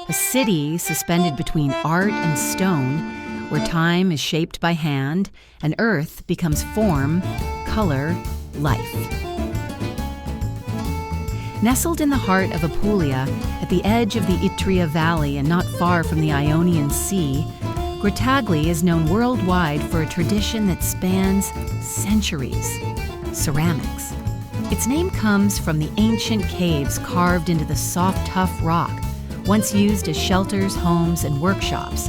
A city suspended between art and stone, where time is shaped by hand and earth becomes form, color, life. Nestled in the heart of Apulia, at the edge of the Itria Valley and not far from the Ionian Sea, Grottaglie is known worldwide for a tradition that spans centuries: ceramics. Its name comes from the ancient caves carved into the soft, tough rock, once used as shelters, homes, and workshops.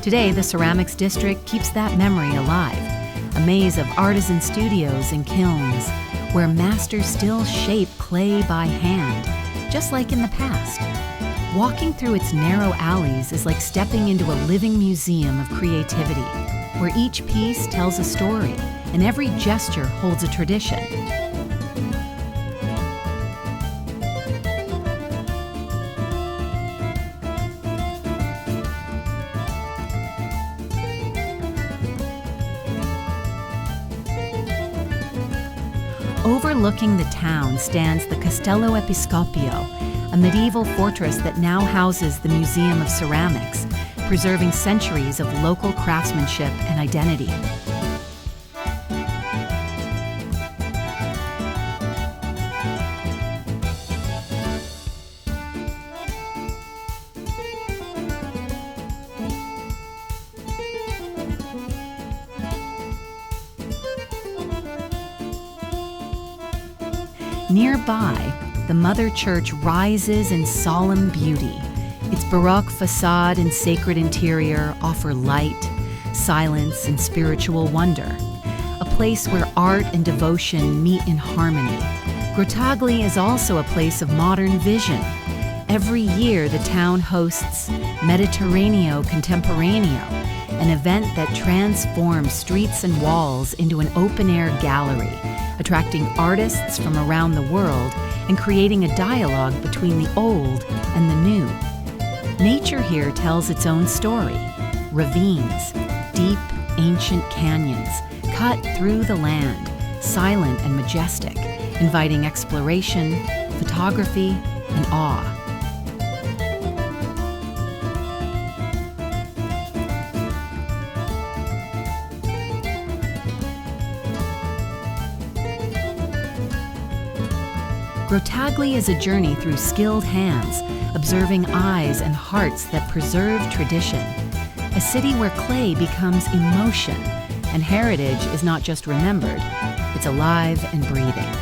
Today, the ceramics district keeps that memory alive, a maze of artisan studios and kilns, where masters still shape clay by hand, just like in the past. Walking through its narrow alleys is like stepping into a living museum of creativity, where each piece tells a story and every gesture holds a tradition. Overlooking the town stands the Castello Episcopio, a medieval fortress that now houses the Museum of Ceramics, preserving centuries of local craftsmanship and identity. Nearby, the Mother Church rises in solemn beauty. Its baroque facade and sacred interior offer light, silence, and spiritual wonder, a place where art and devotion meet in harmony. Grottaglie is also a place of modern vision. Every year, the town hosts Mediterraneo Contemporaneo, an event that transforms streets and walls into an open-air gallery, attracting artists from around the world and creating a dialogue between the old and the new. Nature here tells its own story. Ravines, deep, ancient canyons, cut through the land, silent and majestic, inviting exploration, photography, and awe. Grottaglie is a journey through skilled hands, observing eyes and hearts that preserve tradition. A city where clay becomes emotion, and heritage is not just remembered, it's alive and breathing.